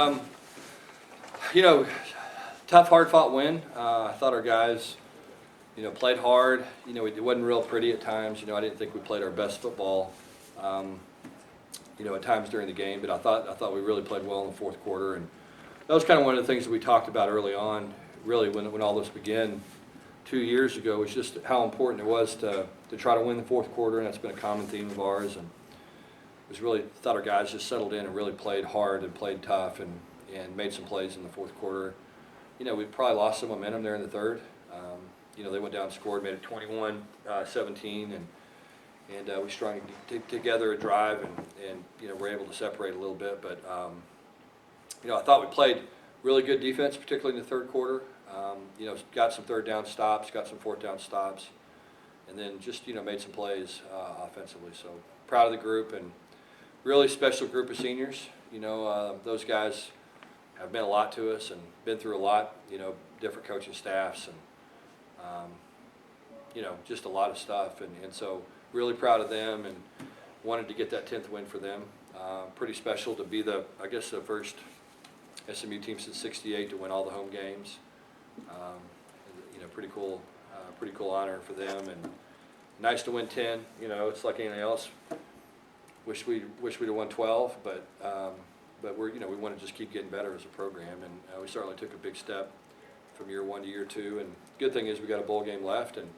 Um, you know, tough, hard-fought win. I thought our guys, played hard. It wasn't real pretty at times. I didn't think we played our best football, at times during the game. But I thought we really played well in the fourth quarter, and that was kind of one of the things that we talked about early on. Really, when all this began 2 years ago, was just how important it was to try to win the fourth quarter, and that's been a common theme of ours. And was really thought our guys just settled in and really played hard and played tough and made some plays in the fourth quarter. We probably lost some momentum there in the third. They went down and scored, made it 21-17, and we strung together a drive and were able to separate a little bit. But I thought we played really good defense, particularly in the third quarter. Got some third down stops, got some fourth down stops, and then just made some plays offensively. So proud of the group, and really special group of seniors. Those guys have meant a lot to us and been through a lot, different coaching staffs and, just a lot of stuff. And so really proud of them and wanted to get that 10th win for them. Pretty special to be the first SMU team since '68 to win all the home games. Pretty cool honor for them, and nice to win 10. It's like anything else. Wish we'd have won 12, but we want to just keep getting better as a program, and we certainly took a big step from year one to year two. And good thing is we got a bowl game left, and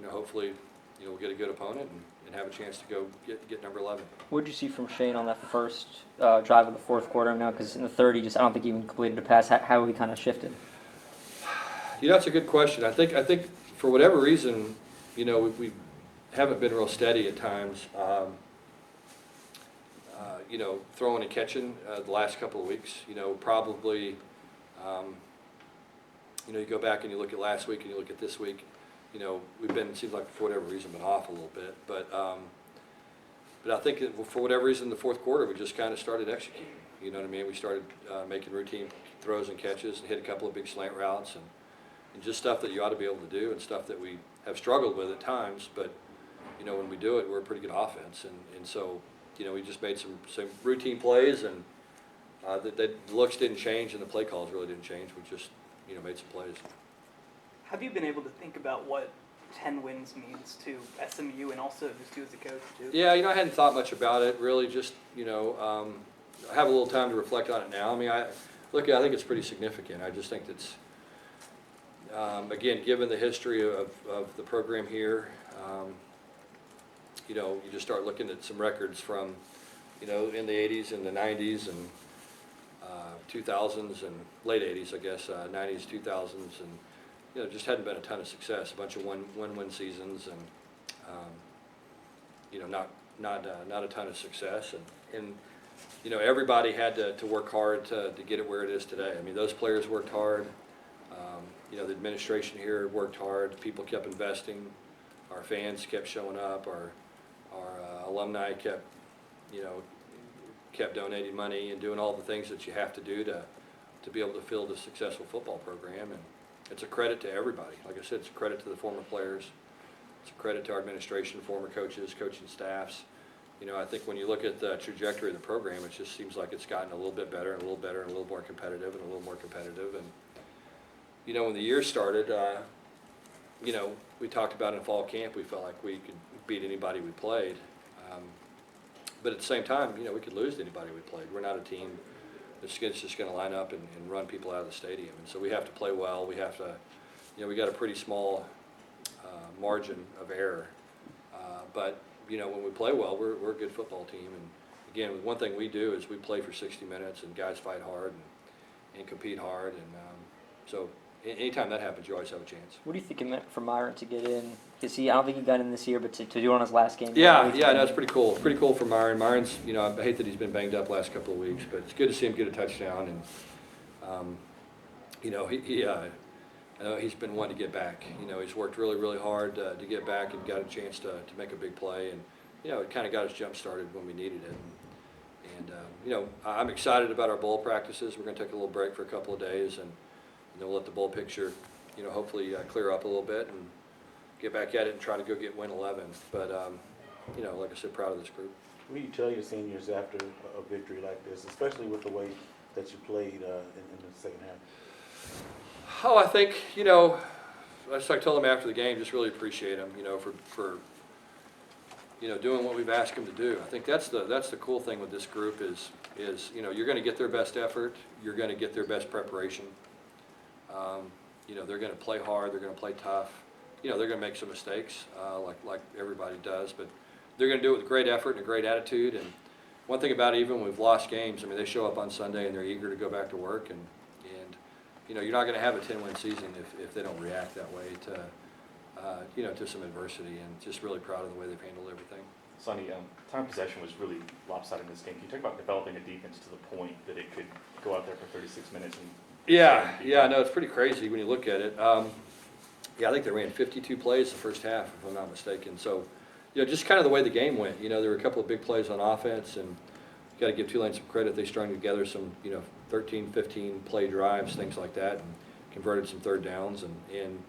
hopefully we'll get a good opponent and have a chance to go get number 11. What did you see from Shane on that first drive of the fourth quarter? Now, because in the third, I don't think he even completed a pass. How he kind of shifted? That's a good question. I think for whatever reason, we haven't been real steady at times. Throwing and catching the last couple of weeks. Probably, you go back and you look at last week and you look at this week. We've been, it seems like for whatever reason, been off a little bit. But I think for whatever reason, the fourth quarter, we just kind of started executing. You know what I mean? We started making routine throws and catches and hit a couple of big slant routes and just stuff that you ought to be able to do and stuff that we have struggled with at times. But, when we do it, we're a pretty good offense. And so, we just made some routine plays, and the looks didn't change and the play calls really didn't change. We just, made some plays. Have you been able to think about what 10 wins means to SMU and also just you as a coach, too? Yeah, I hadn't thought much about it, really. Just, I have a little time to reflect on it now. I think it's pretty significant. I just think that's, again, given the history of the program here, you just start looking at some records from, in the 80s and the 90s and 2000s and late 80s, 90s, 2000s, and just hadn't been a ton of success. A bunch of one-win seasons, and not a ton of success, and everybody had to work hard to get it where it is today. Those players worked hard. The administration here worked hard. People kept investing. Our fans kept showing up. Our alumni kept donating money and doing all the things that you have to do to be able to field a successful football program. And it's a credit to everybody. Like I said, it's a credit to the former players. It's a credit to our administration, former coaches, coaching staffs. I think when you look at the trajectory of the program, it just seems like it's gotten a little bit better and a little better and a little more competitive and a little more competitive. And when the year started, we talked about in fall camp, we felt like we could beat anybody we played. But at the same time, we could lose to anybody we played. We're not a team that's just going to line up and run people out of the stadium. And so we have to play well. We have to, we got a pretty small margin of error. But, when we play well, we're a good football team. And again, one thing we do is we play for 60 minutes and guys fight hard and compete hard. And so anytime that happens, you always have a chance. What do you think it meant for Myron to get in? Because I don't think he got in this year, but to do it on his last game. Yeah, it's pretty cool. Pretty cool for Myron. Myron's, I hate that he's been banged up last couple of weeks, but it's good to see him get a touchdown. And, he's been wanting to get back. He's worked really, really hard to get back and got a chance to make a big play. And, it kind of got us jump started when we needed it. And I'm excited about our bowl practices. We're going to take a little break for a couple of days, and then we'll let the bowl picture, hopefully clear up a little bit and get back at it and try to go win 11. But, like I said, proud of this group. What do you tell your seniors after a victory like this, especially with the way that you played in the second half? Oh, I think, as I told them after the game, just really appreciate them, for doing what we've asked them to do. I think that's the cool thing with this group is you're going to get their best effort, you're going to get their best preparation. They're going to play hard, they're going to play tough. They're going to make some mistakes, like everybody does, but they're going to do it with great effort and a great attitude. And one thing about it, even when we've lost games, I mean, they show up on Sunday and they're eager to go back to work. And you're not going to have a 10-win season if they don't react that way to some adversity. And just really proud of the way they've handled everything. Sonny, time of possession was really lopsided in this game. Can you talk about developing a defense to the point that it could go out there for 36 minutes? Yeah, no, it's pretty crazy when you look at it. I think they ran 52 plays the first half, if I'm not mistaken. So, just kind of the way the game went. There were a couple of big plays on offense, and you got to give Tulane some credit. They strung together some, 13, 15 play drives, things like that, and converted some third downs. And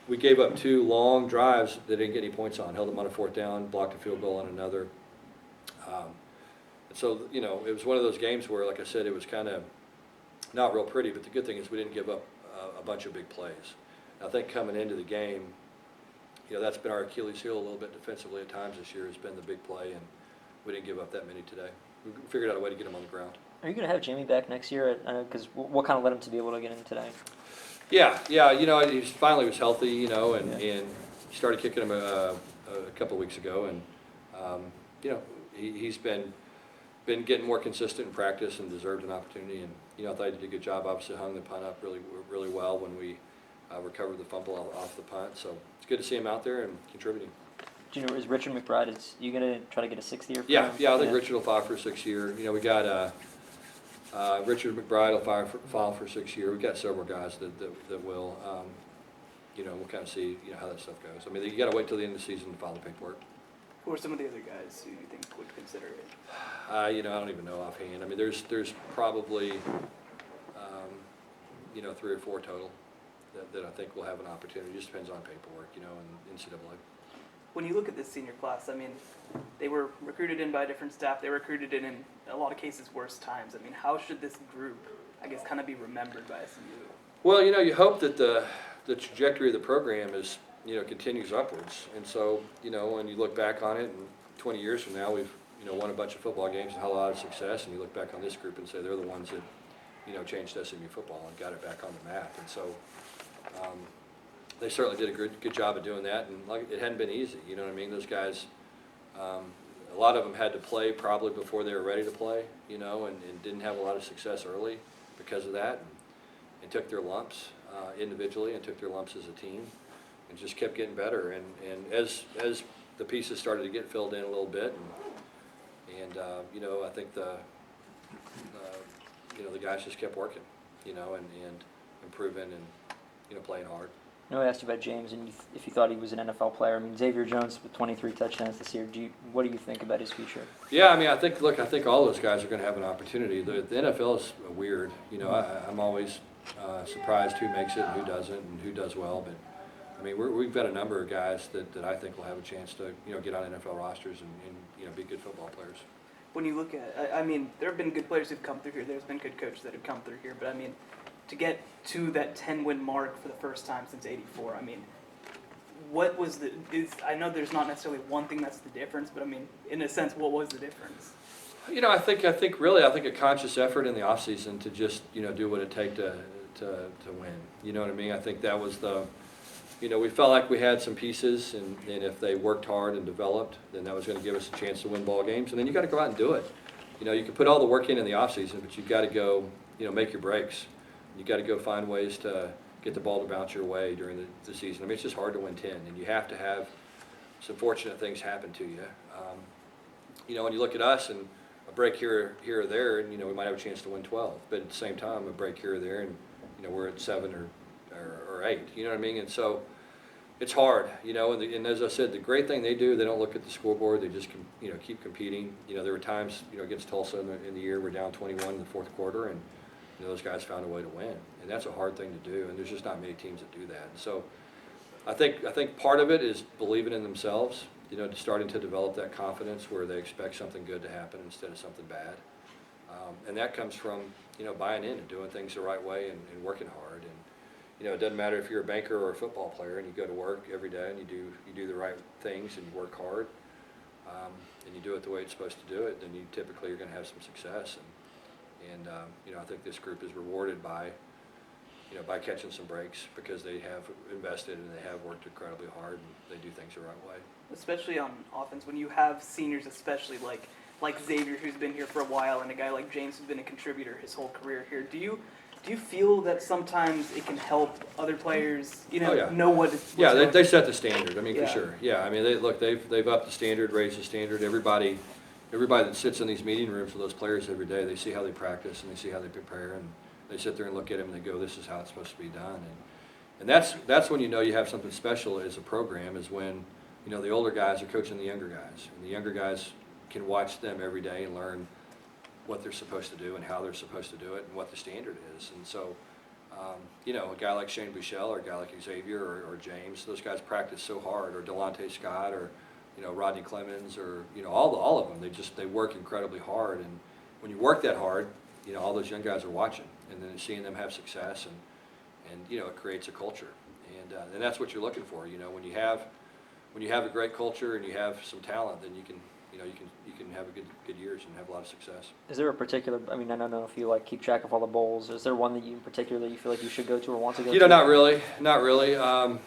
we gave up 2 long drives that didn't get any points on. Held them on a 4th down, blocked a field goal on another. So, it was one of those games where, like I said, it was kind of not real pretty. But the good thing is we didn't give up a bunch of big plays. I think coming into the game, that's been our Achilles heel a little bit defensively at times this year, has been the big play, and we didn't give up that many today. We figured out a way to get them on the ground. Are you going to have Jamie back next year? Because what kind of led him to be able to get in today? Yeah, he finally was healthy, and he started kicking him a couple of weeks ago, and he's been getting more consistent in practice and deserved an opportunity. And I thought he did a good job. Obviously, hung the punt up really well when we recovered the fumble off the punt. So it's good to see him out there and contributing. Do you know, is Richard McBride, you going to try to get a 6th year for Yeah, him? I think Richard will file for a 6th year. We got Richard McBride will file for a 6th year. We've got several guys that will. We'll kind of see how that stuff goes. I mean, you got to wait till the end of the season to file the paperwork. Who are some of the other guys who you think would consider it? I don't even know offhand. I mean, there's probably 3 or 4 total that I think will have an opportunity. It just depends on paperwork, and NCAA. When you look at this senior class, I mean, they were recruited in by different staff. They were recruited in a lot of cases, worse times. I mean, how should this group, I guess, kind of be remembered by SMU? Well, you hope that the trajectory of the program is, continues upwards. And so, when you look back on it, and 20 years from now, we've, won a bunch of football games and had a lot of success, and you look back on this group and say they're the ones that, changed SMU football and got it back on the map. And so, they certainly did a good job of doing that, and it hadn't been easy. You know what I mean? Those guys, a lot of them had to play probably before they were ready to play, and didn't have a lot of success early because of that, and took their lumps individually and took their lumps as a team, and just kept getting better. And as the pieces started to get filled in a little bit, and I think the guys just kept working, and improving and playing hard. I know I asked you about James and if you thought he was an NFL player. I mean, Xavier Jones with 23 touchdowns this year. What do you think about his future? Yeah, I mean, I think all those guys are going to have an opportunity. The NFL is weird. I'm always surprised who makes it and who doesn't and who does well. But I mean, we've got a number of guys that I think will have a chance to get on NFL rosters and be good football players. When you look at, I mean, there have been good players who've come through here. There's been good coaches that have come through here. But I mean, to get to that 10-win mark for the first time since '84, I mean, what was I know there's not necessarily one thing that's the difference, but I mean, in a sense, what was the difference? I think really a conscious effort in the offseason to just, do what it takes to win. You know what I mean? I think that was we felt like we had some pieces, and if they worked hard and developed, then that was going to give us a chance to win ball games. And then you got to go out and do it. You can put all the work in the offseason, but you've got to go, make your breaks. You got to go find ways to get the ball to bounce your way during the season. I mean, it's just hard to win 10, and you have to have some fortunate things happen to you. When you look at us and a break here or there, and we might have a chance to win 12, but at the same time, a break here or there, and we're at 7 or 8. You know what I mean? And so it's hard. And as I said, the great thing they do, they don't look at the scoreboard. They just keep competing. There were times against Tulsa in the year we're down 21 in the fourth quarter, and those guys found a way to win, and that's a hard thing to do, and there's just not many teams that do that. And so I think part of it is believing in themselves, starting to develop that confidence where they expect something good to happen instead of something bad. And that comes from, buying in and doing things the right way and working hard. And, it doesn't matter if you're a banker or a football player and you go to work every day and you do the right things and you work hard, and you do it the way it's supposed to do it, then you typically are going to have some success. And I think this group is rewarded by catching some breaks because they have invested and they have worked incredibly hard and they do things the right way. Especially on offense, when you have seniors, especially like Xavier, who's been here for a while, and a guy like James, who's been a contributor his whole career here. Do you feel that sometimes it can help other players, Oh, yeah. know what it's? Yeah, they set the standard. I mean, Yeah. for sure. Yeah, I mean, they've upped the standard, raised the standard. Everybody that sits in these meeting rooms with those players every day, they see how they practice and they see how they prepare, and they sit there and look at them and they go, "This is how it's supposed to be done." And that's when you have something special as a program, is when the older guys are coaching the younger guys, and the younger guys can watch them every day and learn what they're supposed to do and how they're supposed to do it and what the standard is. And so, a guy like Shane Buechele or a guy like Xavier or James, those guys practice so hard, or Delonte Scott or, Rodney Clemens or, all of them. They work incredibly hard. And when you work that hard, all those young guys are watching and then seeing them have success, and it creates a culture. And that's what you're looking for. When you have a great culture and you have some talent, then you can have a good years and have a lot of success. Is there a particular? I mean, I don't know if you keep track of all the bowls. Is there one that you in particular you feel like you should go to or want to go to? Not really. I've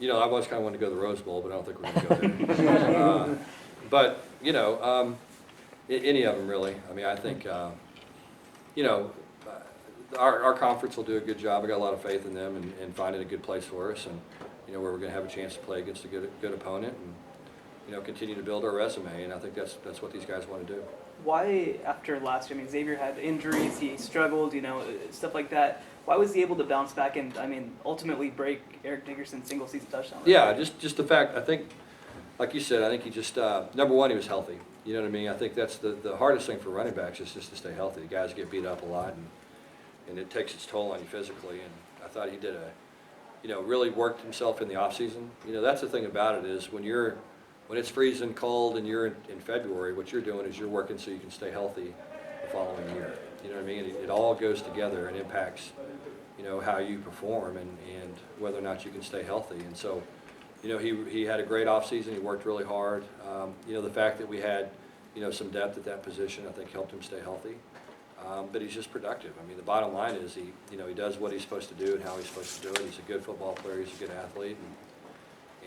always kind of wanted to go to the Rose Bowl, but I don't think we're going to go there. But any of them really. I mean, I think our conference will do a good job. I got a lot of faith in them and finding a good place for us, and where we're going to have a chance to play against a good opponent, and continue to build our resume. And I think that's what these guys want to do. Why, after last year, I mean, Xavier had injuries, he struggled, stuff like that. Why was he able to bounce back and, ultimately break Eric Dickerson's single-season touchdown record? Yeah, just the fact, I think, like you said, I think he just, number one, he was healthy. You know what I mean? I think that's the hardest thing for running backs, is just to stay healthy. The guys get beat up a lot, and it takes its toll on you physically. And I thought he did really worked himself in the offseason. That's the thing about it, is when it's freezing cold and you're in February, what you're doing is you're working so you can stay healthy the following year. You know what I mean? It all goes together and impacts, how you perform and whether or not you can stay healthy. And so, he had a great offseason. He worked really hard. The fact that we had, some depth at that position, I think helped him stay healthy. But he's just productive. I mean, the bottom line is he does what he's supposed to do and how he's supposed to do it. He's a good football player. He's a good athlete.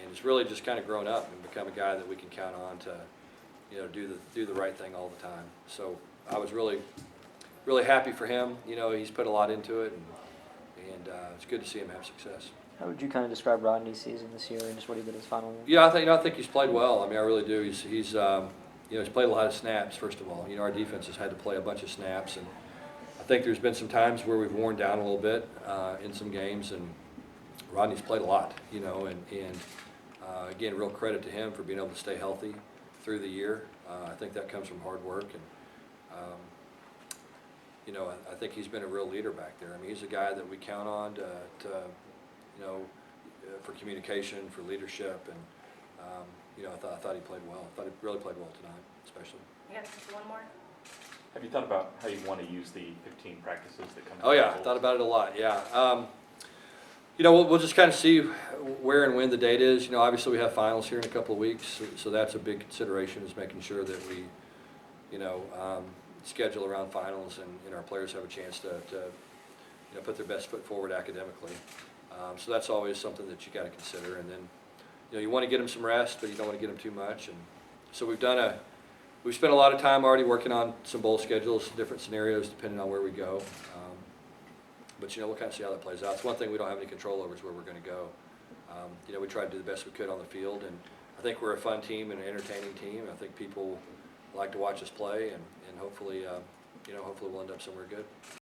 And he's really just kind of grown up and become a guy that we can count on to, do the right thing all the time. So I was really, really happy for him. He's put a lot into it, and it's good to see him have success. How would you kind of describe Rodney's season this year and just what he did his final year? Yeah, I think he's played well. I mean, I really do. He's played a lot of snaps. First of all, our defense has had to play a bunch of snaps, and I think there's been some times where we've worn down a little bit in some games, and Rodney's played a lot. Again, real credit to him for being able to stay healthy through the year. I think that comes from hard work, and I think he's been a real leader back there. I mean, he's a guy that we count on for communication, for leadership, and I thought he played well. I thought he really played well tonight, especially. Yeah, just one more. Have you thought about how you want to use the 15 practices that come? Oh yeah, I thought about it a lot. Yeah. We'll just kind of see where and when the date is. Obviously we have finals here in a couple of weeks, so that's a big consideration, is making sure that we, schedule around finals and our players have a chance to put their best foot forward academically. So that's always something that you got to consider. And then, you want to get them some rest, but you don't want to get them too much. And so we've spent a lot of time already working on some bowl schedules, different scenarios depending on where we go. But we'll kind of see how that plays out. It's one thing we don't have any control over, is where we're going to go. We tried to do the best we could on the field, and I think we're a fun team and an entertaining team. I think people like to watch us play, and hopefully, hopefully we'll end up somewhere good.